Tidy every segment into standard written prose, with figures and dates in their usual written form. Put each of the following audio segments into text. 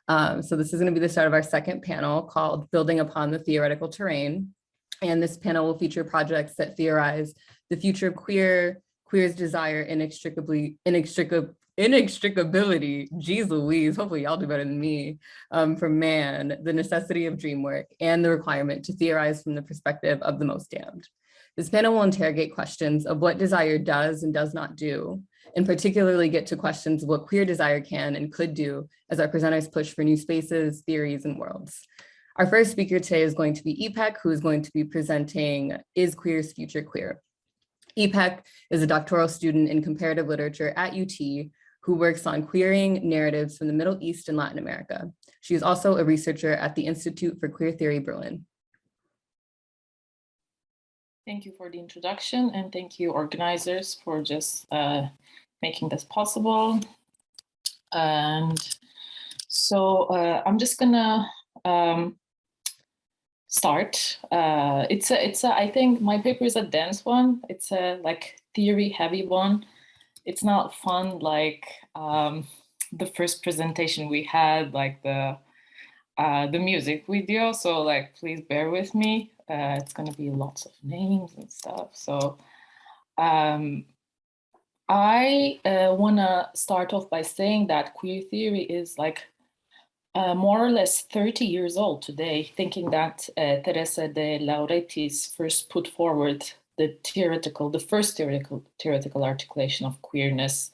So this is going to be the start of our second panel called Building Upon the Theoretical Terrain. And this panel will feature projects that theorize the future of queer's desire, inextricability, geez Louise, hopefully y'all do better than me, for man, the necessity of dream work, and the requirement to theorize from the perspective of the most damned. This panel will interrogate questions of what desire does and does not do, and particularly get to questions of what queer desire can and could do as our presenters push for new spaces, theories, and worlds. Our first speaker today is going to be Ipek, who is going to be presenting Is Queer's Future Queer? Ipek is a doctoral student in comparative literature at UT who works on queering narratives from the Middle East and Latin America. She is also a researcher at the Institute for Queer Theory, Berlin. Thank you for the introduction, and thank you organizers for just making this possible. And so I'm just gonna start. I think my paper is a dense one. It's a like theory heavy one. It's not fun like the first presentation we had, like the music video. So like, please bear with me. It's gonna be lots of names and stuff. So I wanna start off by saying that queer theory is like more or less 30 years old today, thinking that Teresa de Lauretis first put forward the first theoretical articulation of queerness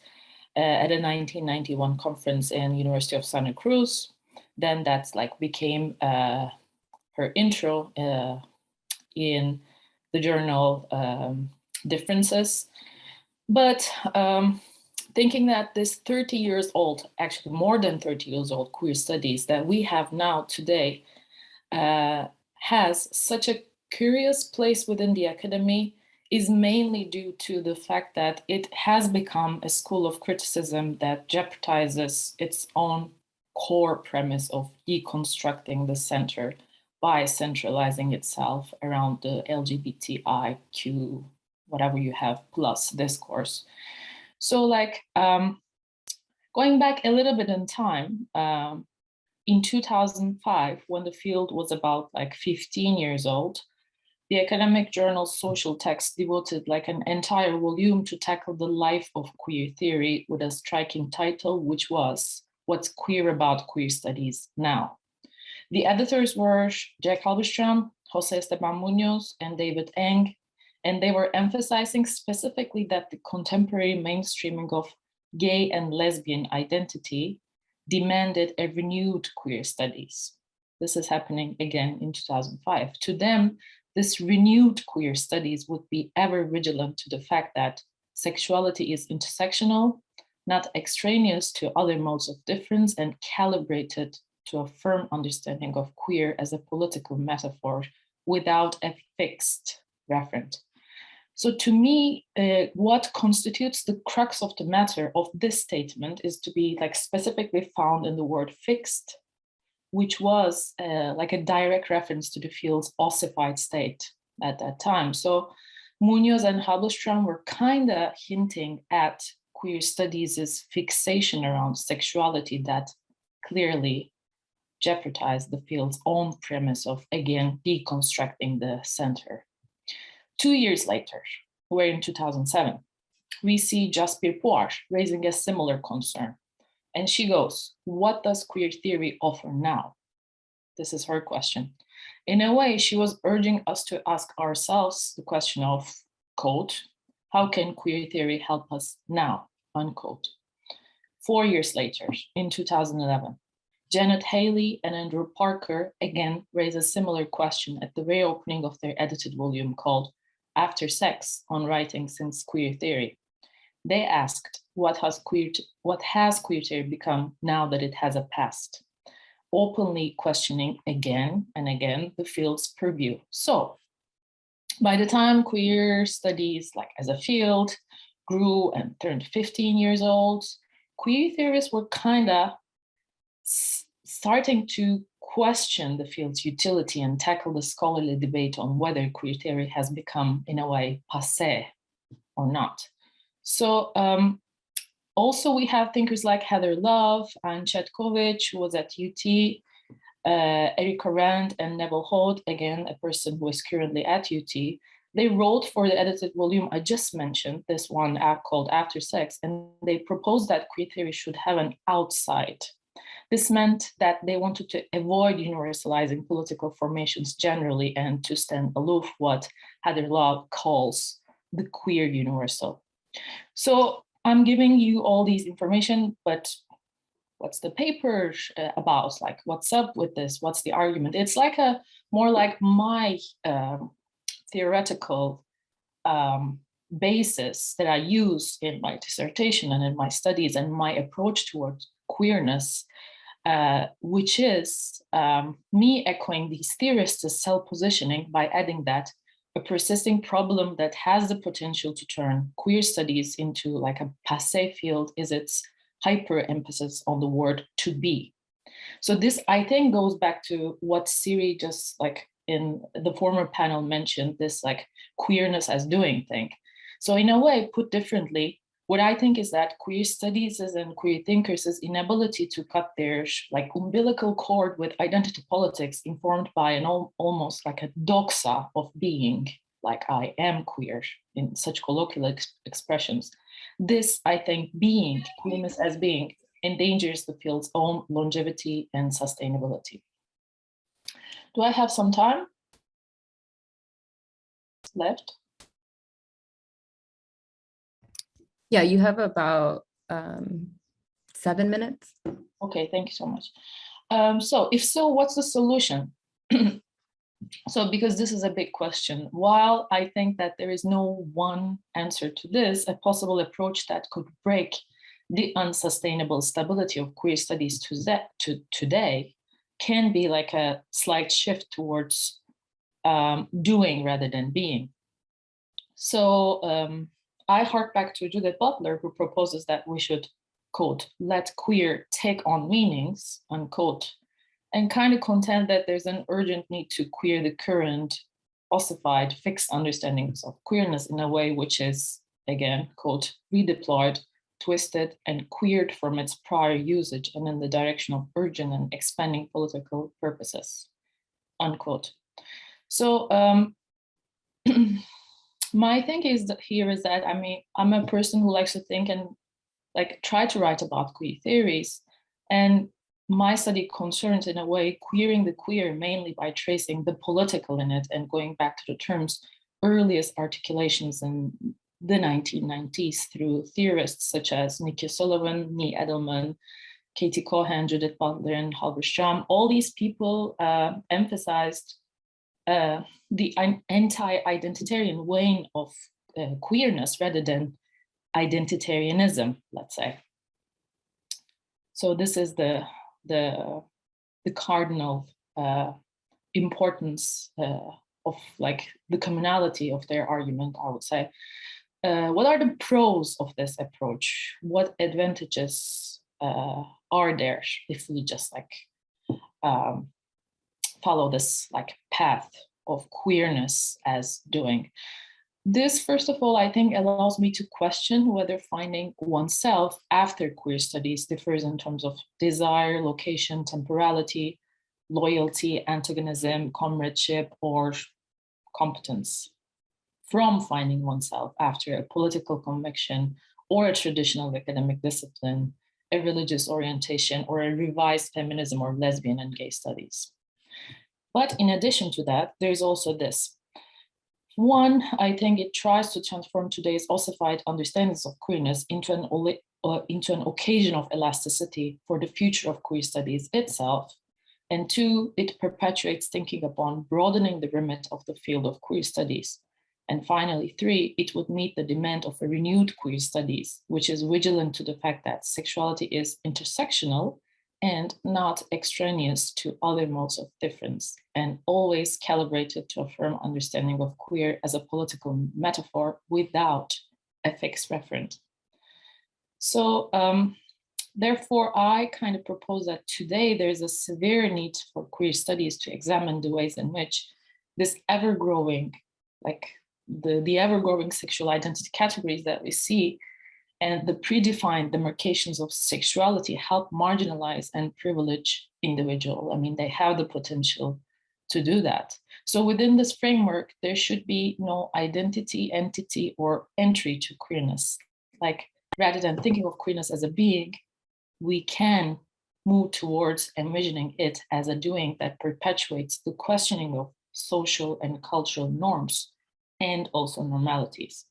at a 1991 conference in University of Santa Cruz. Then that's like became her intro in the journal Differences. But thinking that this 30 years old, actually more than 30 years old queer studies that we have now today has such a curious place within the academy is mainly due to the fact that it has become a school of criticism that jeopardizes its own core premise of deconstructing the center by centralizing itself around the LGBTIQ, whatever you have, plus discourse. So like going back a little bit in time, in 2005, when the field was about like 15 years old, the academic journal Social Text devoted like an entire volume to tackle the life of queer theory with a striking title, which was What's Queer About Queer Studies Now? The editors were Jack Halberstam, Jose Esteban Munoz, and David Eng, and they were emphasizing specifically that the contemporary mainstreaming of gay and lesbian identity demanded a renewed queer studies. This is happening again in 2005. To them, this renewed queer studies would be ever vigilant to the fact that sexuality is intersectional, not extraneous to other modes of difference, and calibrated to a firm understanding of queer as a political metaphor without a fixed referent. So to me, what constitutes the crux of the matter of this statement is to be like specifically found in the word fixed, which was like a direct reference to the field's ossified state at that time. So Munoz and Halberstam were kind of hinting at queer studies' fixation around sexuality that clearly jeopardized the field's own premise of, again, deconstructing the center. 2 years later, we're in 2007, we see Jasper Poir raising a similar concern. And she goes, what does queer theory offer now? This is her question. In a way, she was urging us to ask ourselves the question of, quote, how can queer theory help us now, unquote. 4 years later, in 2011, Janet Haley and Andrew Parker again raise a similar question at the very opening of their edited volume called After Sex on Writing Since Queer Theory. They asked, what has queer theory become now that it has a past? Openly questioning again and again the field's purview. So by the time queer studies, like as a field, grew and turned 15 years old, queer theorists were kind of starting to question the field's utility and tackle the scholarly debate on whether queer theory has become, in a way, passé or not. So Also, we have thinkers like Heather Love and Chetkovich, who was at UT, Erika Rand and Neville Holt, again, a person who is currently at UT. They wrote for the edited volume I just mentioned, this one called After Sex, and they proposed that queer theory should have an outside. This meant that they wanted to avoid universalizing political formations generally and to stand aloof what Heather Love calls the queer universal. So I'm giving you all these information, but what's the paper about? Like, what's up with this? What's the argument? It's like more like my theoretical basis that I use in my dissertation and in my studies and my approach towards queerness, which is me echoing these theorists' self-positioning by adding that a persisting problem that has the potential to turn queer studies into like a passé field is its hyper-emphasis on the word to be. So this, I think, goes back to what Siri just like in the former panel mentioned, this like queerness as doing thing. So in a way, put differently, what I think is that queer studies and queer thinkers' inability to cut their like umbilical cord with identity politics informed by an almost like a doxa of being, like I am queer in such colloquial expressions. This, I think, being, queerness as being, endangers the field's own longevity and sustainability. Do I have some time left? Yeah, you have about 7 minutes. Okay, thank you so much. So if so, what's the solution? So because this is a big question, while I think that there is no one answer to this, a possible approach that could break the unsustainable stability of queer studies to today can be like a slight shift towards doing rather than being. So I hark back to Judith Butler, who proposes that we should, quote, let queer take on meanings, unquote, and kind of contend that there's an urgent need to queer the current ossified, fixed understandings of queerness in a way which is, again, quote, redeployed, twisted, and queered from its prior usage and in the direction of urgent and expanding political purposes, unquote. So my thing is that here is that, I mean, I'm a person who likes to think and like try to write about queer theories, and my study concerns in a way queering the queer mainly by tracing the political in it and going back to the term's earliest articulations in the 1990s through theorists such as Nikki Sullivan, Nee Edelman, Katie Cohen, Judith Butler, and Halvard Stram. All these people emphasized the anti-identitarian vein of queerness rather than identitarianism, let's say. So this is the cardinal importance of like the commonality of their argument, I would say. What are the pros of this approach? What advantages are there if we just like follow this like path of queerness as doing? This, first of all, I think allows me to question whether finding oneself after queer studies differs in terms of desire, location, temporality, loyalty, antagonism, comradeship, or competence from finding oneself after a political conviction or a traditional academic discipline, a religious orientation, or a revised feminism or lesbian and gay studies. But in addition to that, there's also this. One, I think it tries to transform today's ossified understandings of queerness into an occasion of elasticity for the future of queer studies itself. And two, it perpetuates thinking upon broadening the remit of the field of queer studies. And finally, three, it would meet the demand of a renewed queer studies, which is vigilant to the fact that sexuality is intersectional and not extraneous to other modes of difference, and always calibrated to a firm understanding of queer as a political metaphor without a fixed referent. So therefore, I kind of propose that today there's a severe need for queer studies to examine the ways in which this ever-growing, like the ever-growing sexual identity categories that we see and the predefined demarcations of sexuality help marginalize and privilege individual. I mean, they have the potential to do that. So within this framework, there should be no identity, entity, or entry to queerness. Like, rather than thinking of queerness as a being, we can move towards envisioning it as a doing that perpetuates the questioning of social and cultural norms and also normalities.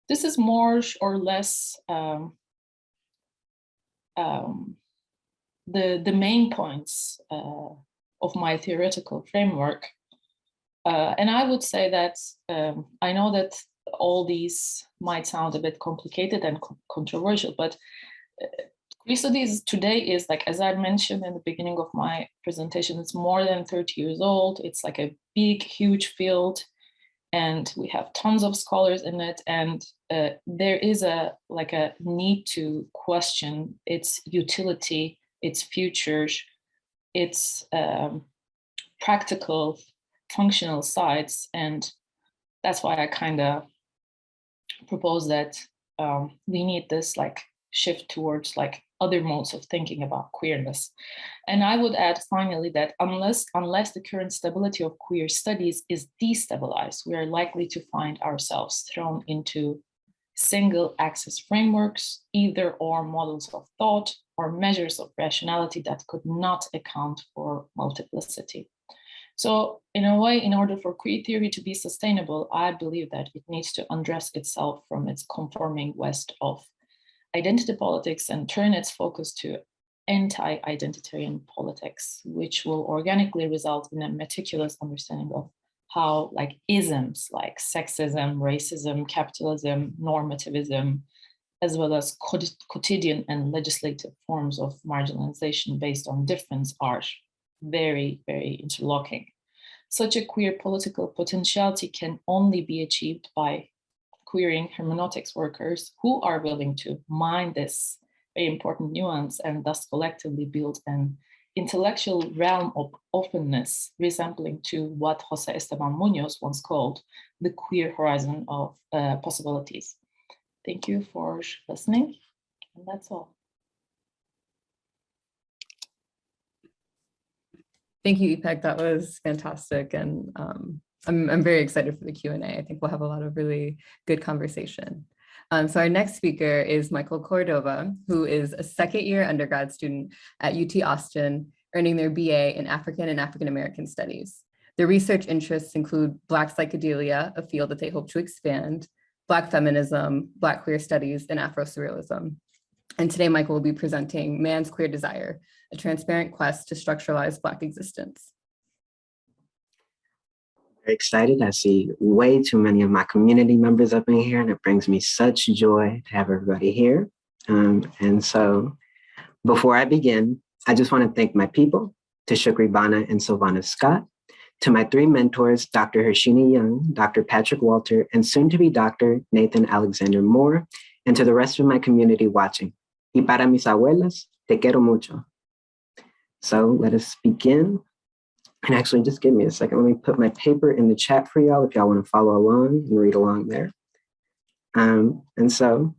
This is more or less the main points of my theoretical framework. And I would say that I know that all these might sound a bit complicated and controversial, but queer studies today is, like, as I mentioned in the beginning of my presentation, it's more than 30 years old. It's like a big, huge field, and we have tons of scholars in it. And there is a need to question its utility, its futures, its practical, functional sides. And that's why I kind of propose that we need this shift towards other modes of thinking about queerness. And I would add finally that unless the current stability of queer studies is destabilized, we are likely to find ourselves thrown into single axis frameworks, either or models of thought or measures of rationality that could not account for multiplicity. So in a way, in order for queer theory to be sustainable, I believe that it needs to undress itself from its conforming West of identity politics and turn its focus to anti-identitarian politics, which will organically result in a meticulous understanding of how isms like sexism, racism, capitalism, normativism, as well as quotidian and legislative forms of marginalization based on difference are very, very interlocking. Such a queer political potentiality can only be achieved by queering hermeneutics workers who are willing to mine this very important nuance and thus collectively build an intellectual realm of openness resembling to what Jose Esteban Munoz once called the queer horizon of possibilities. Thank you for listening, and that's all. Thank you, Ipek. That was fantastic. And I'm very excited for the Q&A. I think we'll have a lot of really good conversation. So our next speaker is Michael Cordova, who is a second-year undergrad student at UT Austin, earning their BA in African and African American Studies. Their research interests include Black psychedelia, a field that they hope to expand, Black feminism, Black queer studies, and Afro-surrealism. And today, Michael will be presenting Man's Queer Desire, a transparent quest to structuralize Black existence. Very excited. I see way too many of my community members up in here, and it brings me such joy to have everybody here. And so before I begin, I just want to thank my people, to Shukri Bana and Sylvana Scott, to my three mentors, Dr. Hershini Young, Dr. Patrick Walter, and soon to be Dr. Nathan Alexander Moore, and to the rest of my community watching. Y para mis abuelas, te quiero mucho. So let us begin. And actually, just give me a second. Let me put my paper in the chat for y'all if y'all want to follow along and read along there. And so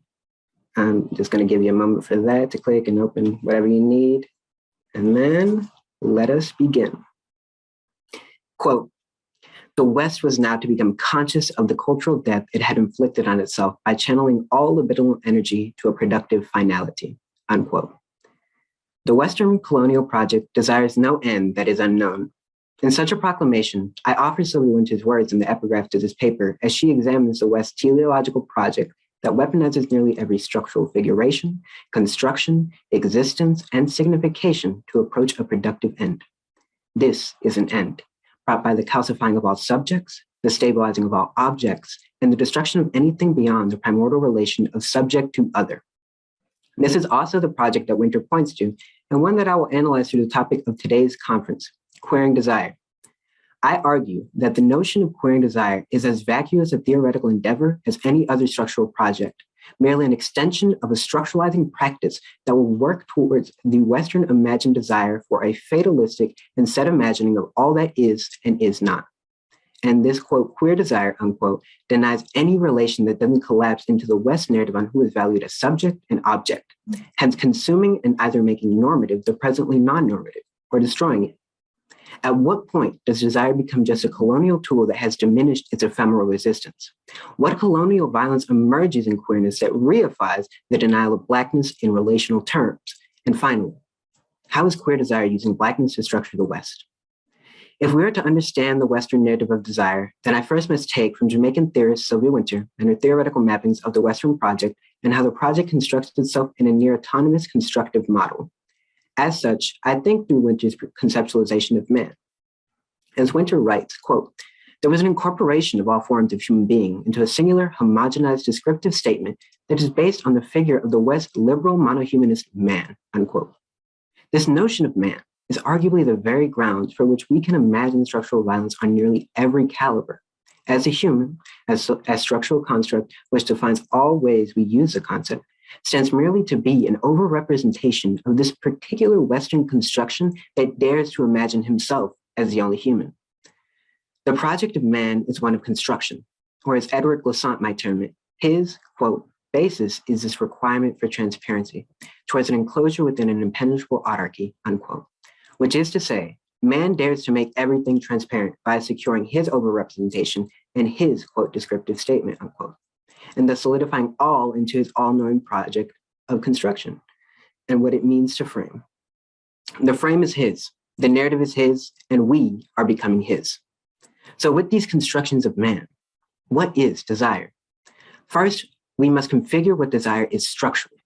I'm just going to give you a moment for that to click and open whatever you need. And then let us begin. Quote, the West was now to become conscious of the cultural death it had inflicted on itself by channeling all libidinal energy to a productive finality, unquote. The Western colonial project desires no end that is unknown. In such a proclamation, I offer Sylvia Wynter's words in the epigraph to this paper as she examines the West's teleological project that weaponizes nearly every structural figuration, construction, existence, and signification to approach a productive end. This is an end, brought by the calcifying of all subjects, the stabilizing of all objects, and the destruction of anything beyond the primordial relation of subject to other. This is also the project that Wynter points to, and one that I will analyze through the topic of today's conference, queering desire. I argue that the notion of queering desire is as vacuous a theoretical endeavor as any other structural project, merely an extension of a structuralizing practice that will work towards the Western imagined desire for a fatalistic and set imagining of all that is and is not. And this, quote, queer desire, unquote, denies any relation that doesn't collapse into the West narrative on who is valued as subject and object, hence consuming and either making normative the presently non-normative or destroying it. At what point does desire become just a colonial tool that has diminished its ephemeral resistance? What colonial violence emerges in queerness that reifies the denial of Blackness in relational terms? And finally, how is queer desire using Blackness to structure the West? If we are to understand the Western narrative of desire, then I first must take from Jamaican theorist Sylvia Wynter and her theoretical mappings of the Western project and how the project constructs itself in a near autonomous constructive model. As such, I think through Wynter's conceptualization of man. As Wynter writes, quote, there was an incorporation of all forms of human being into a singular, homogenized descriptive statement that is based on the figure of the West liberal monohumanist man, unquote. This notion of man is arguably the very grounds for which we can imagine structural violence on nearly every caliber. As a human, as structural construct, which defines all ways we use the concept, stands merely to be an overrepresentation of this particular Western construction that dares to imagine himself as the only human. The project of man is one of construction, or as Edward Glissant might term it, his, quote, basis is this requirement for transparency towards an enclosure within an impenetrable autarky, unquote, which is to say, man dares to make everything transparent by securing his overrepresentation and his, quote, descriptive statement, unquote, and thus solidifying all into his all-knowing project of construction and what it means to frame. The frame is his, the narrative is his, and we are becoming his. So with these constructions of man, what is desire? First, we must configure what desire is structurally.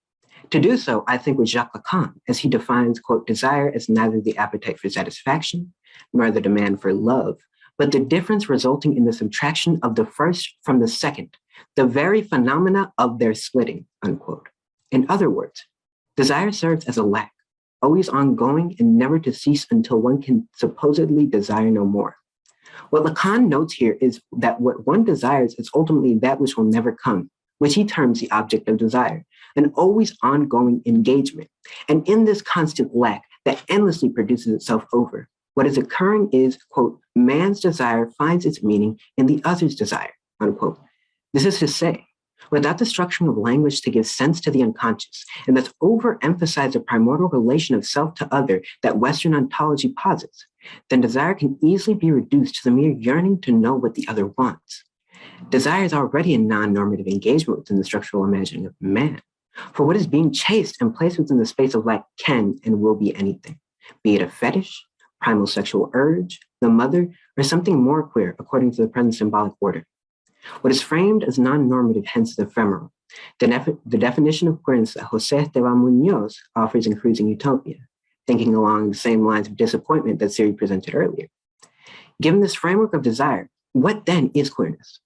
To do so, I think with Jacques Lacan, as he defines, quote, desire as neither the appetite for satisfaction, nor the demand for love, but the difference resulting in the subtraction of the first from the second, the very phenomena of their splitting, unquote. In other words, desire serves as a lack, always ongoing and never to cease until one can supposedly desire no more. What Lacan notes here is that what one desires is ultimately that which will never come, which he terms the object of desire, an always ongoing engagement. And in this constant lack that endlessly produces itself over, what is occurring is, quote, man's desire finds its meaning in the other's desire, unquote. This is to say, without the structuring of language to give sense to the unconscious, and thus overemphasize the primordial relation of self to other that Western ontology posits, then desire can easily be reduced to the mere yearning to know what the other wants. Desire is already a non-normative engagement within the structural imagining of man. For what is being chased and placed within the space of lack can and will be anything, be it a fetish, primal sexual urge, the mother, or something more queer according to the present symbolic order. What is framed as non-normative, hence the ephemeral, the definition of queerness that José Esteban Muñoz offers in Cruising Utopia, thinking along the same lines of disappointment that Siri presented earlier. Given this framework of desire, what then is queerness?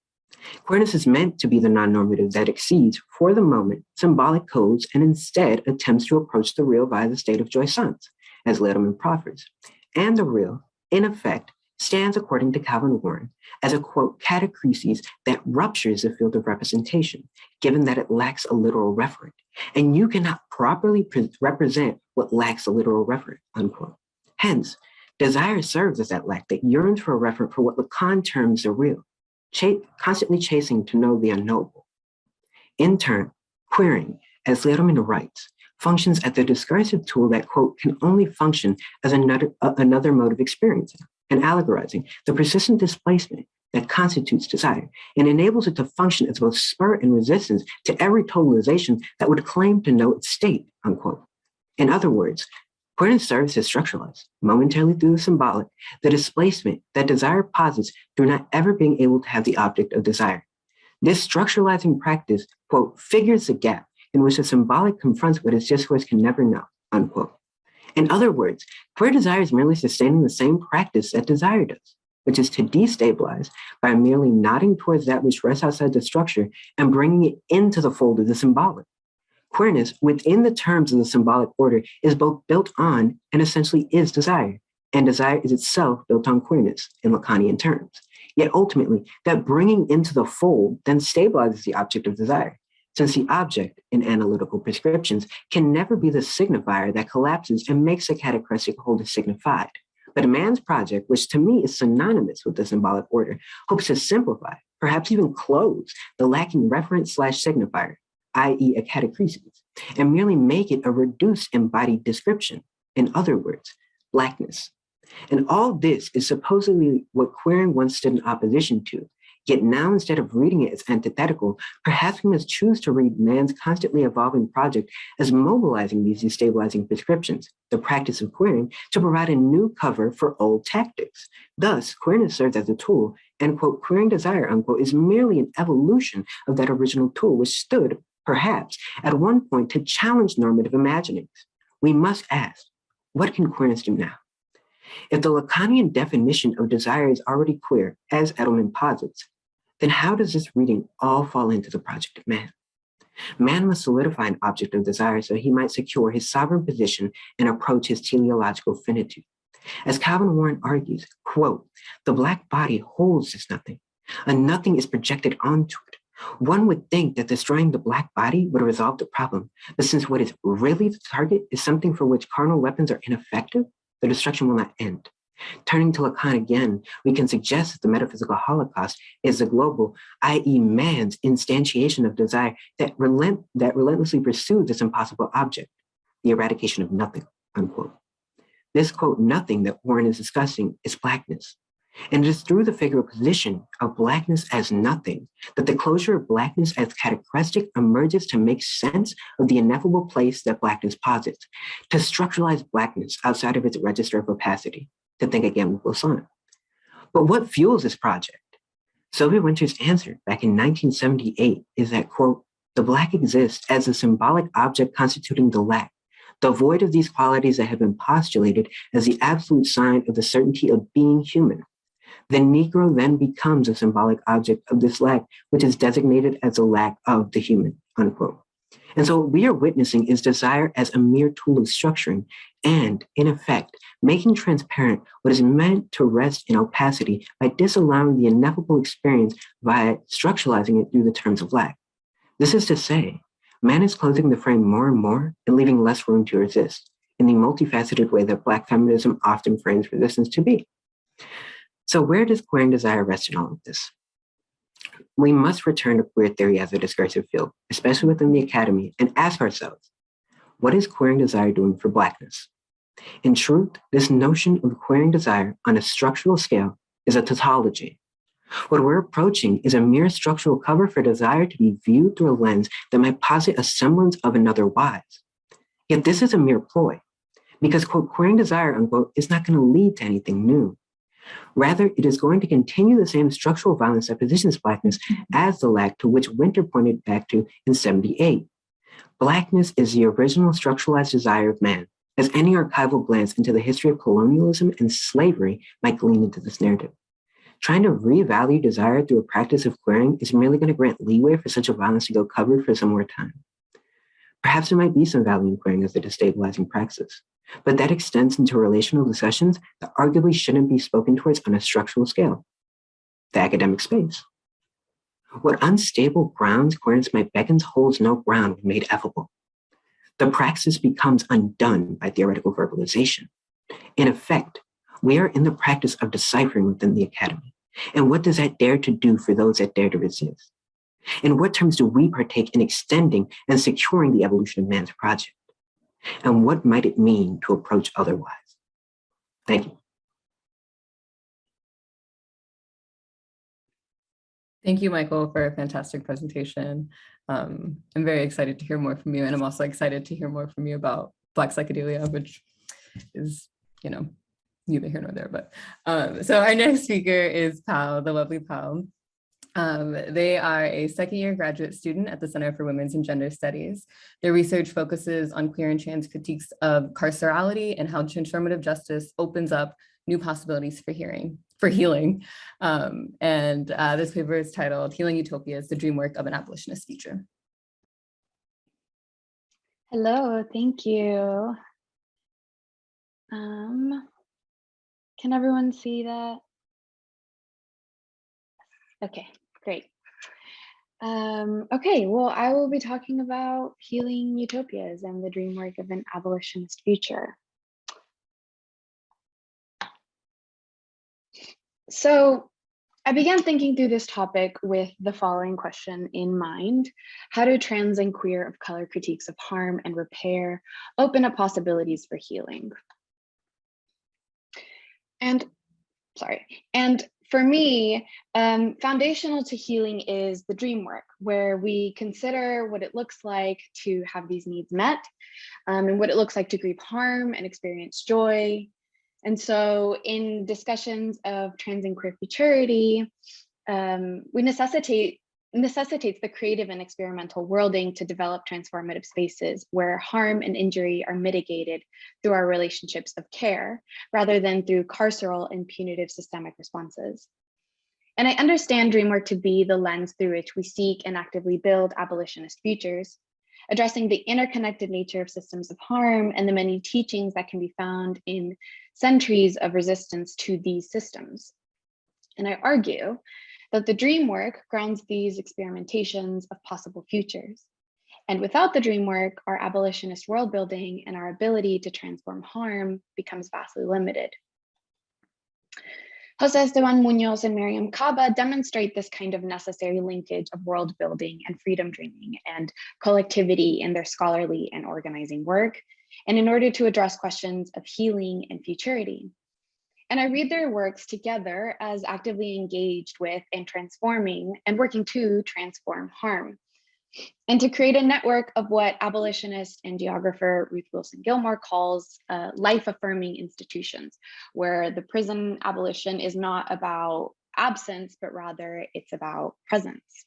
Queerness is meant to be the non-normative that exceeds, for the moment, symbolic codes and instead attempts to approach the real via the state of jouissance, as Letterman proffers. And the real, in effect, stands, according to Calvin Warren, as a, quote, catachresis that ruptures the field of representation, given that it lacks a literal referent. And you cannot properly represent what lacks a literal referent, unquote. Hence, desire serves as that lack that yearns for a referent for what Lacan terms the real, constantly chasing to know the unknowable. In turn, queering, as Letterman writes, functions as the discursive tool that, quote, can only function as another mode of experiencing and allegorizing the persistent displacement that constitutes desire and enables it to function as both spur and resistance to every totalization that would claim to know its state, unquote. In other words, queerness serves to structuralize, momentarily through the symbolic, the displacement that desire posits through not ever being able to have the object of desire. This structuralizing practice, quote, figures the gap in which the symbolic confronts what its discourse can never know, unquote. In other words, queer desire is merely sustaining the same practice that desire does, which is to destabilize by merely nodding towards that which rests outside the structure and bringing it into the fold of the symbolic. Queerness, within the terms of the symbolic order, is both built on and essentially is desire, and desire is itself built on queerness in Lacanian terms. Yet ultimately, that bringing into the fold then stabilizes the object of desire, since the object in analytical prescriptions can never be the signifier that collapses and makes a catachrestic whole signified. But a man's project, which to me is synonymous with the symbolic order, hopes to simplify, perhaps even close, the lacking reference/signifier, i.e. a catachresis, and merely make it a reduced embodied description. In other words, Blackness. And all this is supposedly what queering once stood in opposition to. Yet now, instead of reading it as antithetical, perhaps we must choose to read man's constantly evolving project as mobilizing these destabilizing prescriptions, the practice of queering, to provide a new cover for old tactics. Thus, queerness serves as a tool, and, quote, queering desire, unquote, is merely an evolution of that original tool, which stood, perhaps, at one point to challenge normative imaginings. We must ask, what can queerness do now? If the Lacanian definition of desire is already queer, as Edelman posits, then how does this reading all fall into the project of man? Man must solidify an object of desire so he might secure his sovereign position and approach his teleological finitude. As Calvin Warren argues, quote, the Black body holds this nothing. A nothing is projected onto it. One would think that destroying the Black body would resolve the problem, but since what is really the target is something for which carnal weapons are ineffective, the destruction will not end. Turning to Lacan again, we can suggest that the metaphysical holocaust is the global, i.e. man's instantiation of desire that relentlessly pursues this impossible object, the eradication of nothing, unquote. This, quote, nothing that Warren is discussing is Blackness. And it is through the figural position of Blackness as nothing that the closure of Blackness as catachrestic emerges to make sense of the ineffable place that Blackness posits, to structuralize Blackness outside of its register of opacity, to think again with Lausanne. But what fuels this project? Sylvia Wynter's answer back in 1978 is that, quote, the Black exists as a symbolic object constituting the lack, the void of these qualities that have been postulated as the absolute sign of the certainty of being human. The Negro then becomes a symbolic object of this lack, which is designated as the lack of the human, unquote. And so what we are witnessing is desire as a mere tool of structuring and, in effect, making transparent what is meant to rest in opacity by disallowing the ineffable experience by structuralizing it through the terms of lack. This is to say, man is closing the frame more and more and leaving less room to resist in the multifaceted way that Black feminism often frames resistance to be. So where does queering desire rest in all of this? We must return to queer theory as a discursive field, especially within the academy, and ask ourselves, what is queering desire doing for Blackness? In truth, this notion of queering desire on a structural scale is a tautology. What we're approaching is a mere structural cover for desire to be viewed through a lens that might posit a semblance of another wise. Yet this is a mere ploy, because, quote, queering desire, unquote, is not going to lead to anything new. Rather, it is going to continue the same structural violence that positions Blackness as the lack to which Winter pointed back to in 78. Blackness is the original structuralized desire of man, as any archival glance into the history of colonialism and slavery might glean into this narrative. Trying to revalue desire through a practice of queering is merely going to grant leeway for such a violence to go covered for some more time. Perhaps there might be some value in queering as a destabilizing praxis, but that extends into relational discussions that arguably shouldn't be spoken towards on a structural scale, the academic space. What unstable grounds queerness might beckon holds no ground when made effable. The praxis becomes undone by theoretical verbalization. In effect, we are in the practice of deciphering within the academy. And what does that dare to do for those that dare to resist? In what terms do we partake in extending and securing the evolution of man's project? And what might it mean to approach otherwise? Thank you. Thank you, Michael, for a fantastic presentation. I'm very excited to hear more from you. And I'm also excited to hear more from you about Black psychedelia, which is, neither here nor there. But so our next speaker is Pal, the lovely Pal. They are a second-year graduate student at the Center for Women's and Gender Studies. Their research focuses on queer and trans critiques of carcerality and how transformative justice opens up new possibilities for healing. This paper is titled Healing Utopias, the Dream Work of an Abolitionist Future. Hello, thank you. Can everyone see that? Okay, great. Okay, well, I will be talking about healing utopias and the dream work of an abolitionist future. So I began thinking through this topic with the following question in mind. How do trans and queer of color critiques of harm and repair open up possibilities for healing? And for me, foundational to healing is the dream work, where we consider what it looks like to have these needs met, and what it looks like to grieve harm and experience joy. And so in discussions of trans and queer futurity, we necessitates the creative and experimental worlding to develop transformative spaces where harm and injury are mitigated through our relationships of care, rather than through carceral and punitive systemic responses. And I understand dream work to be the lens through which we seek and actively build abolitionist futures, addressing the interconnected nature of systems of harm and the many teachings that can be found in centuries of resistance to these systems. And I argue that the dream work grounds these experimentations of possible futures. And without the dream work, our abolitionist world building and our ability to transform harm becomes vastly limited. Jose Esteban Munoz and Miriam Caba demonstrate this kind of necessary linkage of world building and freedom dreaming and collectivity in their scholarly and organizing work, and in order to address questions of healing and futurity. And I read their works together as actively engaged with and transforming and working to transform harm, and to create a network of what abolitionist and geographer Ruth Wilson Gilmore calls life-affirming institutions, where the prison abolition is not about absence, but rather it's about presence.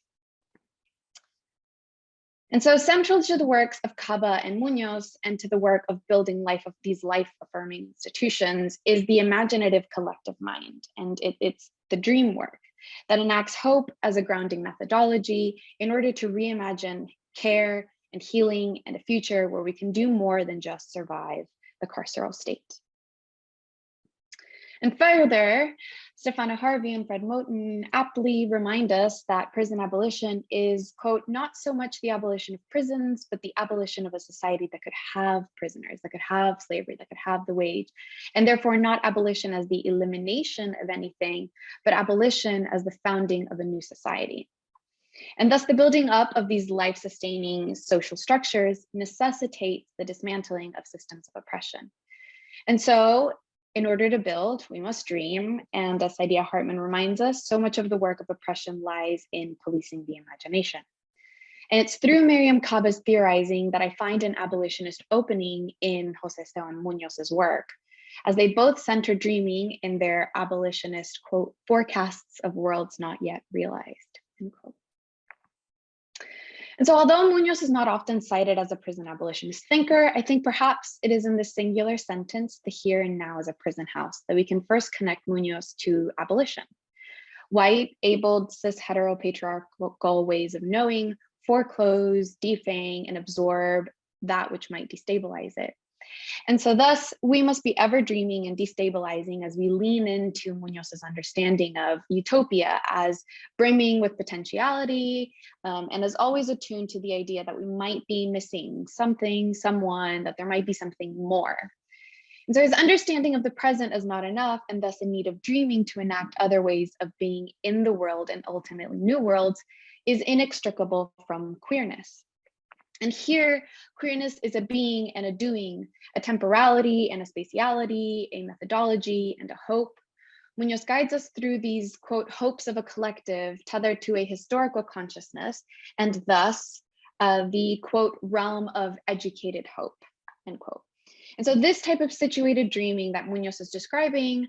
And so central to the works of Caba and Munoz and to the work of building these life-affirming institutions is the imaginative collective mind. And it's the dream work that enacts hope as a grounding methodology in order to reimagine care and healing and a future where we can do more than just survive the carceral state. And further, Stefana Harvey and Fred Moten aptly remind us that prison abolition is, quote, not so much the abolition of prisons, but the abolition of a society that could have prisoners, that could have slavery, that could have the wage, and therefore not abolition as the elimination of anything, but abolition as the founding of a new society. And thus the building up of these life-sustaining social structures necessitates the dismantling of systems of oppression. And so, in order to build, we must dream. And as Saidiya Hartman reminds us, so much of the work of oppression lies in policing the imagination. And it's through Miriam Caba's theorizing that I find an abolitionist opening in Jose Esteban Munoz's work, as they both center dreaming in their abolitionist, quote, forecasts of worlds not yet realized, end quote. And so although Munoz is not often cited as a prison abolitionist thinker, I think perhaps it is in the singular sentence, the here and now as a prison house, that we can first connect Munoz to abolition. White, abled, cis, heteropatriarchal ways of knowing foreclose, defang, and absorb that which might destabilize it. And so thus, we must be ever dreaming and destabilizing as we lean into Munoz's understanding of utopia as brimming with potentiality, and as always attuned to the idea that we might be missing something, someone, that there might be something more. And so his understanding of the present as not enough, and thus in need of dreaming to enact other ways of being in the world and ultimately new worlds, is inextricable from queerness. And here, queerness is a being and a doing, a temporality and a spatiality, a methodology and a hope. Munoz guides us through these, quote, hopes of a collective tethered to a historical consciousness, and thus the, quote, realm of educated hope, end quote. And so this type of situated dreaming that Munoz is describing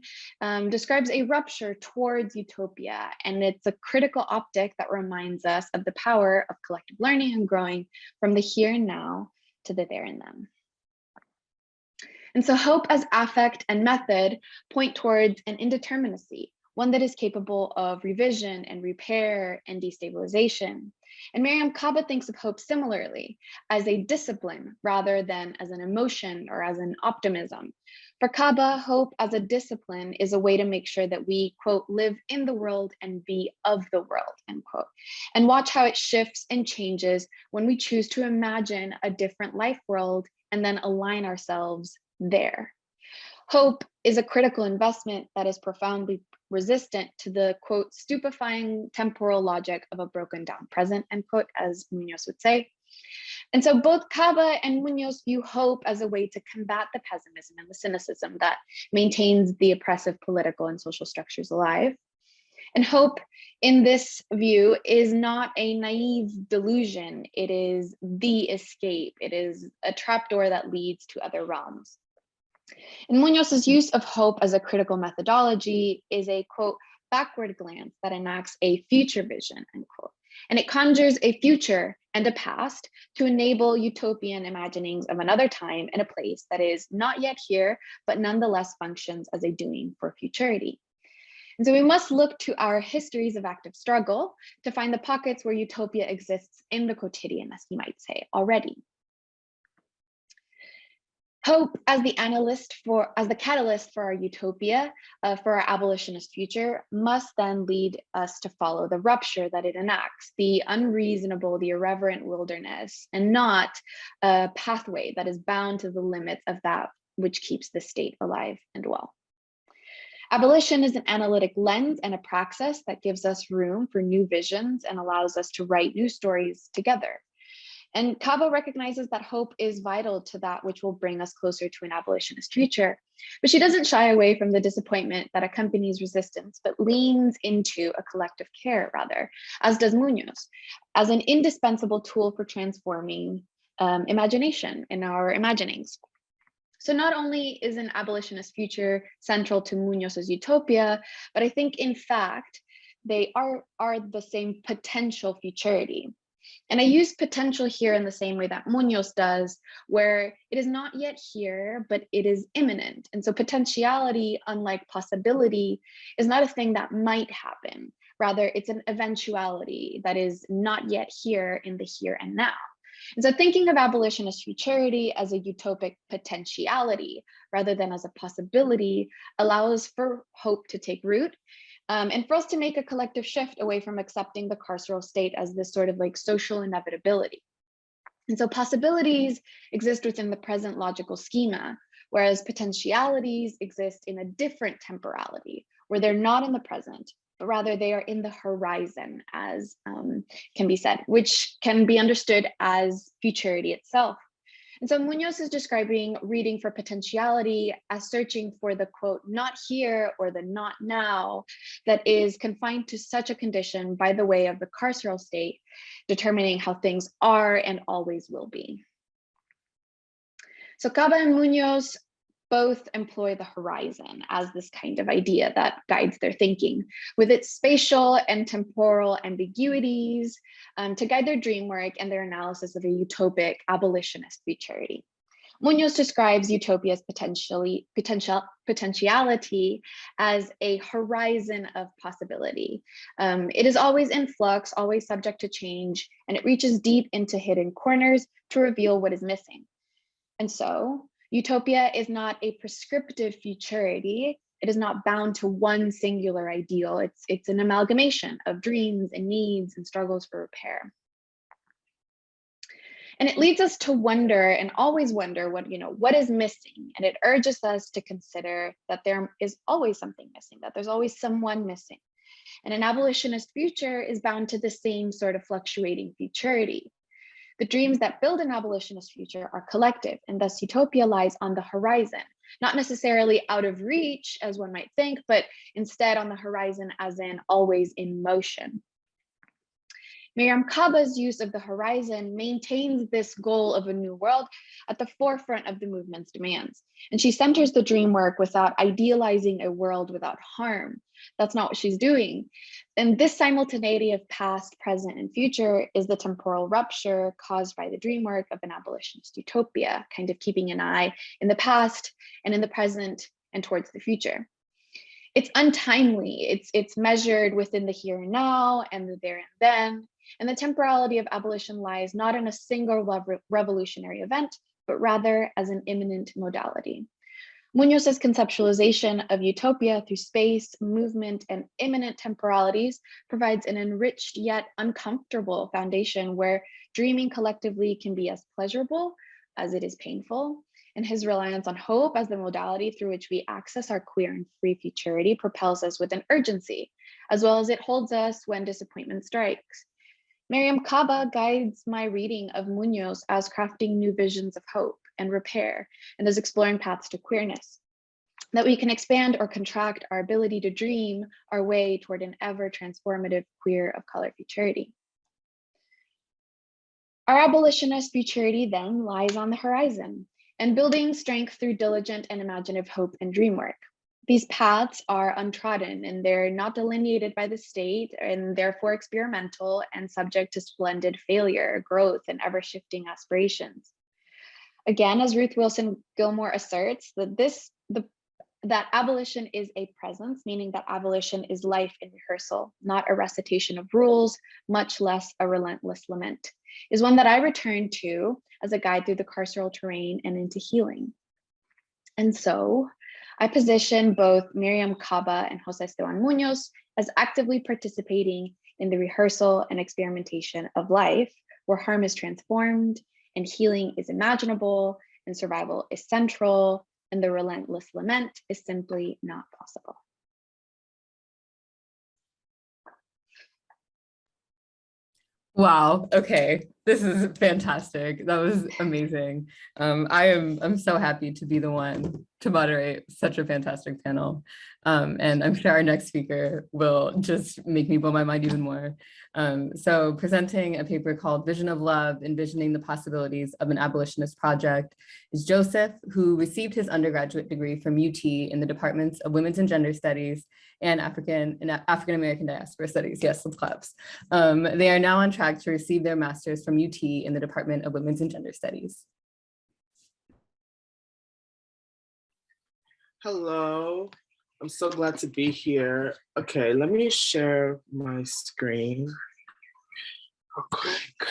describes a rupture towards utopia. And it's a critical optic that reminds us of the power of collective learning and growing from the here and now to the there and then. And so hope as affect and method point towards an indeterminacy, one that is capable of revision and repair and destabilization. And Miriam Caba thinks of hope similarly, as a discipline rather than as an emotion or as an optimism, For Kaba, hope as a discipline is a way to make sure that we, quote, live in the world and be of the world, end quote, and watch how it shifts and changes when we choose to imagine a different life world and then align ourselves there. Hope is a critical investment that is profoundly resistant to the, quote, stupefying temporal logic of a broken down present, end quote, as Munoz would say. And so both Kaba and Munoz view hope as a way to combat the pessimism and the cynicism that maintains the oppressive political and social structures alive. And hope in this view is not a naive delusion. It is the escape. It is a trapdoor that leads to other realms. And Munoz's use of hope as a critical methodology is a, quote, backward glance that enacts a future vision, end quote. And it conjures a future and a past to enable utopian imaginings of another time and a place that is not yet here, but nonetheless functions as a doing for futurity. And so we must look to our histories of active struggle to find the pockets where utopia exists in the quotidian, as you might say, already. Hope as the catalyst for our utopia, for our abolitionist future, must then lead us to follow the rupture that it enacts, the unreasonable, the irreverent wilderness, and not a pathway that is bound to the limits of that which keeps the state alive and well. Abolition is an analytic lens and a praxis that gives us room for new visions and allows us to write new stories together. And Kaba recognizes that hope is vital to that which will bring us closer to an abolitionist future, but she doesn't shy away from the disappointment that accompanies resistance, but leans into a collective care rather, as does Munoz, as an indispensable tool for transforming imagination in our imaginings. So not only is an abolitionist future central to Munoz's utopia, but I think in fact, they are the same potential futurity. And I use potential here in the same way that Munoz does, where it is not yet here, but it is imminent. And so potentiality, unlike possibility, is not a thing that might happen. Rather, it's an eventuality that is not yet here in the here and now. And so thinking of abolitionist futurity as a utopic potentiality rather than as a possibility allows for hope to take root, and for us to make a collective shift away from accepting the carceral state as this sort of like social inevitability. And so possibilities exist within the present logical schema, whereas potentialities exist in a different temporality, where they're not in the present, but rather they are in the horizon, as can be said, which can be understood as futurity itself. And so Munoz is describing reading for potentiality as searching for the, quote, not here or the not now that is confined to such a condition by the way of the carceral state, determining how things are and always will be. So Kaba and Munoz both employ the horizon as this kind of idea that guides their thinking, with its spatial and temporal ambiguities to guide their dream work and their analysis of a utopic abolitionist futurity. Munoz describes utopia's potentiality as a horizon of possibility. It is always in flux, always subject to change, and it reaches deep into hidden corners to reveal what is missing. And so, utopia is not a prescriptive futurity. It is not bound to one singular ideal. It's an amalgamation of dreams and needs and struggles for repair. And it leads us to wonder and always wonder what is missing. And it urges us to consider that there is always something missing, that there's always someone missing. And an abolitionist future is bound to the same sort of fluctuating futurity. The dreams that build an abolitionist future are collective, and thus utopia lies on the horizon, not necessarily out of reach, as one might think, but instead on the horizon as in always in motion. Miriam Kaba's use of the horizon maintains this goal of a new world at the forefront of the movement's demands. And she centers the dream work without idealizing a world without harm. That's not what she's doing. And this simultaneity of past, present, and future is the temporal rupture caused by the dream work of an abolitionist utopia, kind of keeping an eye in the past and in the present and towards the future. It's untimely. It's measured within the here and now and the there and then. And the temporality of abolition lies not in a single revolutionary event, but rather as an imminent modality. Muñoz's conceptualization of utopia through space, movement, and imminent temporalities provides an enriched yet uncomfortable foundation where dreaming collectively can be as pleasurable as it is painful. And his reliance on hope as the modality through which we access our queer and free futurity propels us with an urgency, as well as it holds us when disappointment strikes. Miriam Kaba guides my reading of Muñoz as crafting new visions of hope and repair, and as exploring paths to queerness, that we can expand or contract our ability to dream our way toward an ever transformative queer of color futurity. Our abolitionist futurity then lies on the horizon, and building strength through diligent and imaginative hope and dream work. These paths are untrodden and they're not delineated by the state and therefore experimental and subject to splendid failure, growth, and ever-shifting aspirations. Again, as Ruth Wilson Gilmore asserts, that abolition is a presence, meaning that abolition is life in rehearsal, not a recitation of rules, much less a relentless lament, is one that I return to as a guide through the carceral terrain and into healing. And so I position both Miriam Kaba and Jose Esteban Muñoz as actively participating in the rehearsal and experimentation of life, where harm is transformed and healing is imaginable and survival is central, and the relentless lament is simply not possible. Wow. Okay. This is fantastic. That was amazing. I'm so happy to be the one to moderate such a fantastic panel. And I'm sure our next speaker will just make me blow my mind even more. So presenting a paper called Vision of Love, Envisioning the Possibilities of an Abolitionist Project is Joseph, who received his undergraduate degree from UT in the departments of Women's and Gender Studies and African-American Diaspora Studies. Yes, let's claps. They are now on track to receive their master's from UT in the Department of Women's and Gender Studies. Hello, I'm so glad to be here. Okay, let me share my screen real quick.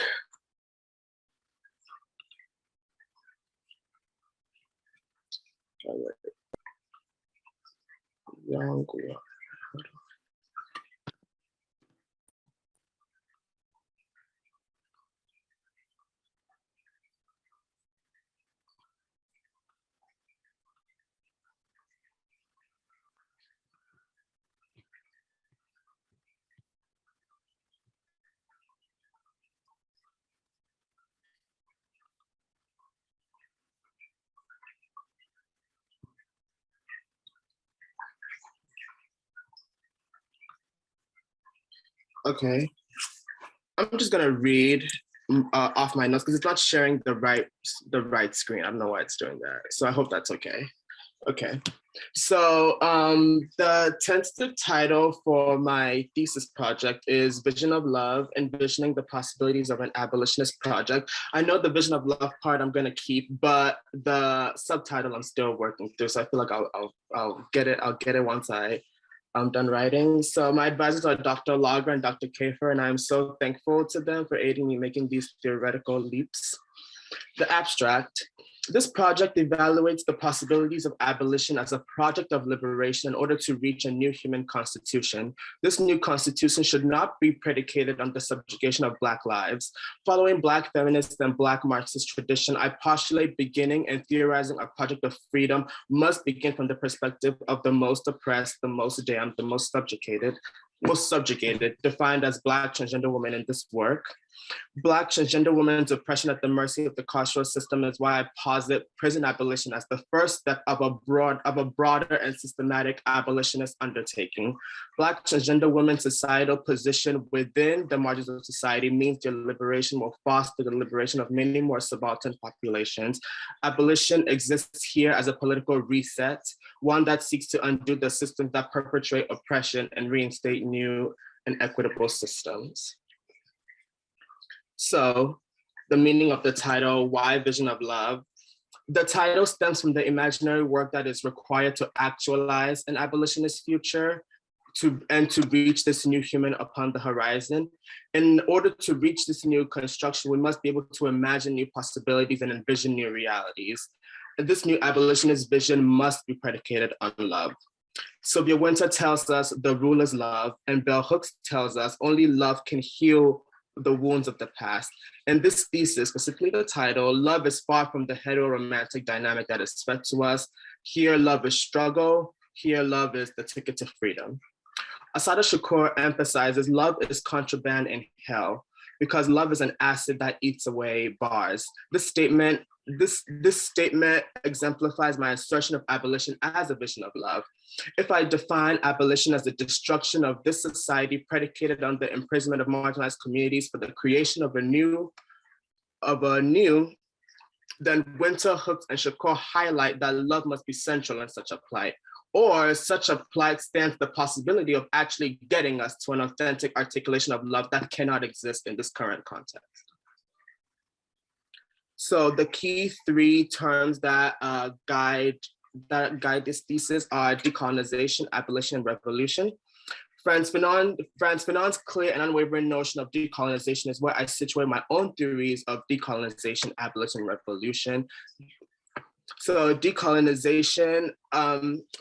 Long one. Okay, I'm just gonna read off my notes because it's not sharing the right screen. I don't know why it's doing that. So I hope that's okay. Okay, so the tentative title for my thesis project is Vision of Love, Envisioning the Possibilities of an Abolitionist Project. I know the Vision of Love part I'm gonna keep, but the subtitle I'm still working through. So I feel like I'll get it once I'm done writing. So my advisors are Dr. Lager and Dr. Kafer, and I'm so thankful to them for aiding me making these theoretical leaps. The abstract. This project evaluates the possibilities of abolition as a project of liberation in order to reach a new human constitution. This new constitution should not be predicated on the subjugation of Black lives. Following Black feminist and Black Marxist tradition, I postulate beginning and theorizing a project of freedom must begin from the perspective of the most oppressed, the most damned, the most subjugated, defined as Black transgender women in this work. Black transgender women's oppression at the mercy of the carceral system is why I posit prison abolition as the first step of a broader and systematic abolitionist undertaking. Black transgender women's societal position within the margins of society means their liberation will foster the liberation of many more subaltern populations. Abolition exists here as a political reset, one that seeks to undo the systems that perpetrate oppression and reinstate new and equitable systems. So the meaning of the title, Why Vision of Love? The title stems from the imaginary work that is required to actualize an abolitionist future to reach this new human upon the horizon. In order to reach this new construction, we must be able to imagine new possibilities and envision new realities. this new abolitionist vision must be predicated on love. Sylvia Wynter tells us the rule is love, and Bell Hooks tells us only love can heal the wounds of the past. And this thesis, specifically the title, Love is Far from the Heteroromantic Dynamic That Is Fed to Us. Here, love is struggle. Here, love is the ticket to freedom. Assata Shakur emphasizes love is contraband in hell, because love is an acid that eats away bars. This statement exemplifies my assertion of abolition as a vision of love. If I define abolition as the destruction of this society predicated on the imprisonment of marginalized communities for the creation of a new, then Wynter, Hooks, and Shakur highlight that love must be central in such a plight, or such a plight stands the possibility of actually getting us to an authentic articulation of love that cannot exist in this current context. So the key three terms that guide this thesis are decolonization, abolition, and revolution. Frantz Fanon's clear and unwavering notion of decolonization is where I situate my own theories of decolonization, abolition, and revolution. So decolonization,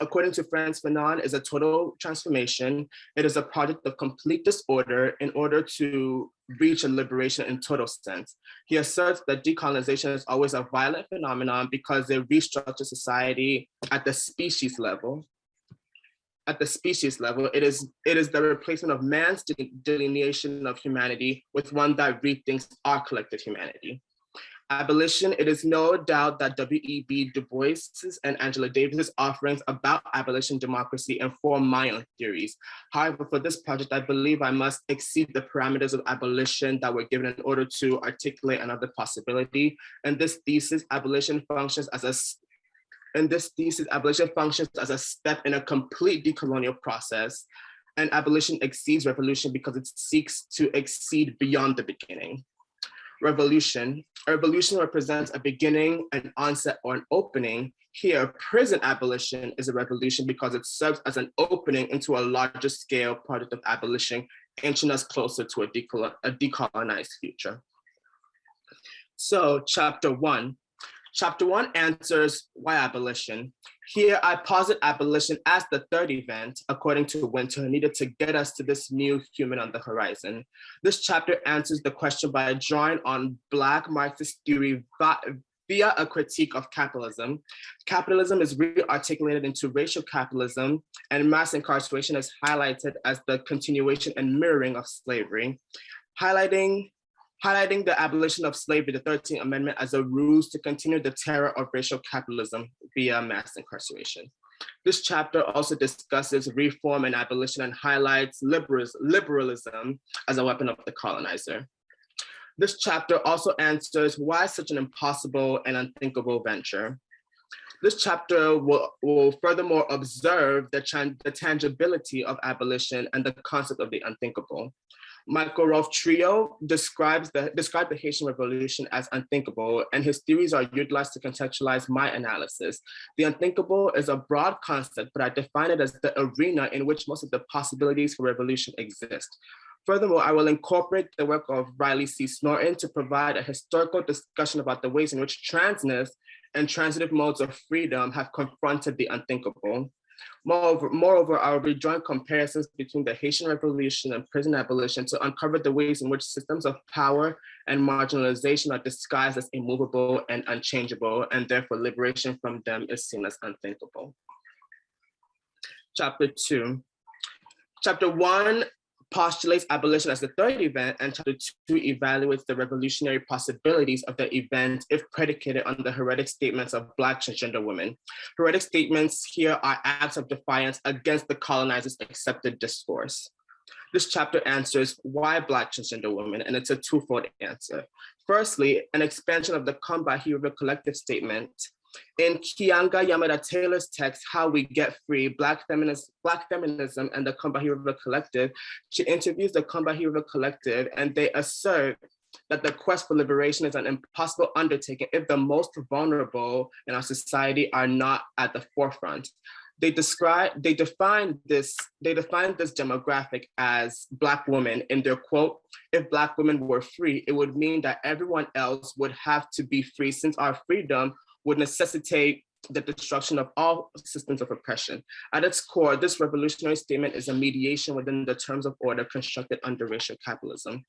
according to Frantz Fanon, is a total transformation. It is a project of complete disorder in order to reach a liberation in total sense. He asserts that decolonization is always a violent phenomenon because it restructures society at the species level. At the species level, it is the replacement of man's delineation of humanity with one that rethinks our collective humanity. Abolition, it is no doubt that W.E.B. Du Bois's and Angela Davis's offerings about abolition democracy inform my own theories. However, for this project, I believe I must exceed the parameters of abolition that were given in order to articulate another possibility. And this thesis, abolition functions as a step in a complete decolonial process. And abolition exceeds revolution because it seeks to exceed beyond the beginning. Revolution represents a beginning, an onset, or an opening. Here, prison abolition is a revolution because it serves as an opening into a larger scale project of abolition, inching us closer to a decolonized future. So chapter one. Chapter one answers why abolition. Here, I posit abolition as the third event, according to Wynter, needed to get us to this new human on the horizon. This chapter answers the question by drawing on Black Marxist theory via a critique of capitalism. Capitalism is re-articulated into racial capitalism, and mass incarceration is highlighted as the continuation and mirroring of slavery, highlighting the abolition of slavery, the 13th Amendment, as a ruse to continue the terror of racial capitalism via mass incarceration. This chapter also discusses reform and abolition and highlights liberalism as a weapon of the colonizer. This chapter also answers why such an impossible and unthinkable venture. This chapter will furthermore observe the tangibility of abolition and the concept of the unthinkable. Michael Rolfe Trio described the Haitian Revolution as unthinkable, and his theories are utilized to contextualize my analysis. The unthinkable is a broad concept, but I define it as the arena in which most of the possibilities for revolution exist. Furthermore, I will incorporate the work of Riley C. Snorton to provide a historical discussion about the ways in which transness and transitive modes of freedom have confronted the unthinkable. Moreover, I will rejoin comparisons between the Haitian Revolution and prison abolition to uncover the ways in which systems of power and marginalization are disguised as immovable and unchangeable, and therefore liberation from them is seen as unthinkable. Chapter 2. Chapter 1 postulates abolition as the third event, and chapter 2 evaluates the revolutionary possibilities of the event if predicated on the heretic statements of Black transgender women. Heretic statements here are acts of defiance against the colonizers' accepted discourse. This chapter answers why Black transgender women, and it's a twofold answer. Firstly, an expansion of the Combahee River Collective statement. In Kianga Yamada Taylor's text, How We Get Free, Black Feminism and the Combahee River Collective, she interviews the Combahee River Collective, and they assert that the quest for liberation is an impossible undertaking if the most vulnerable in our society are not at the forefront. They define this demographic as Black women in their quote, if Black women were free, it would mean that everyone else would have to be free since our freedom would necessitate the destruction of all systems of oppression. At its core, this revolutionary statement is a mediation within the terms of order constructed under racial capitalism.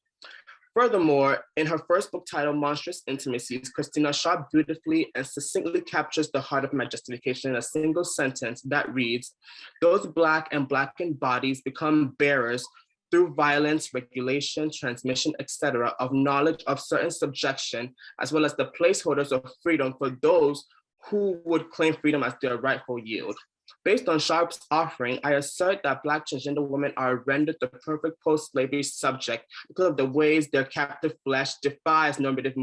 Furthermore, in her first book titled Monstrous Intimacies, Christina Shaw beautifully and succinctly captures the heart of my justification in a single sentence that reads, "Those Black and Blackened bodies become bearers through violence, regulation, transmission, etc., of knowledge of certain subjection, as well as the placeholders of freedom for those who would claim freedom as their rightful yield." Based on Sharp's offering, I assert that Black transgender women are rendered the perfect post-slavery subject because of the ways their captive flesh defies normative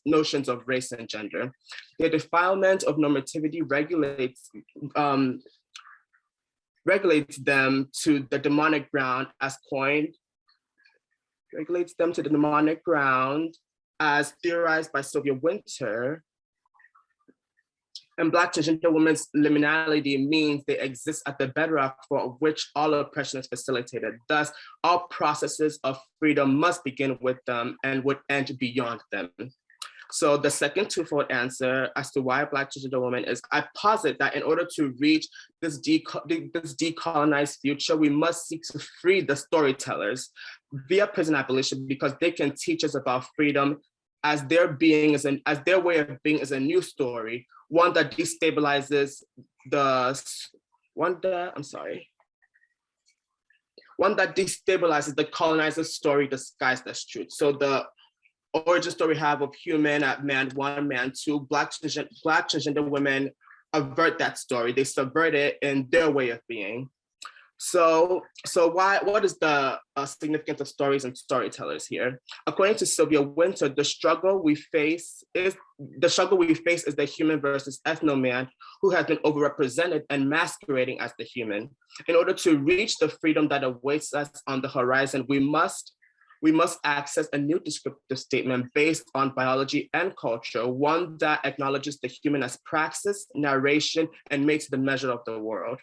notions of race and gender. Their defilement of normativity regulates them to the demonic ground as theorized by Sylvia Wynter. And Black transgender women's liminality means they exist at the bedrock for which all oppression is facilitated. Thus, all processes of freedom must begin with them and would end beyond them. So the second twofold answer as to why Black transgender women is, I posit that in order to reach this decolonized future, we must seek to free the storytellers via prison abolition, because they can teach us about freedom as their way of being is a new story, one that destabilizes the colonizer's story disguised as truth. So the origin story we have of human at man one, man two, Black transgender women avert that story. They subvert it in their way of being. So what is the significance of stories and storytellers here? According to Sylvia Wynter, the struggle we face is the human versus ethno-man who has been overrepresented and masquerading as the human. In order to reach the freedom that awaits us on the horizon, we must access a new descriptive statement based on biology and culture, one that acknowledges the human as praxis, narration, and makes the measure of the world.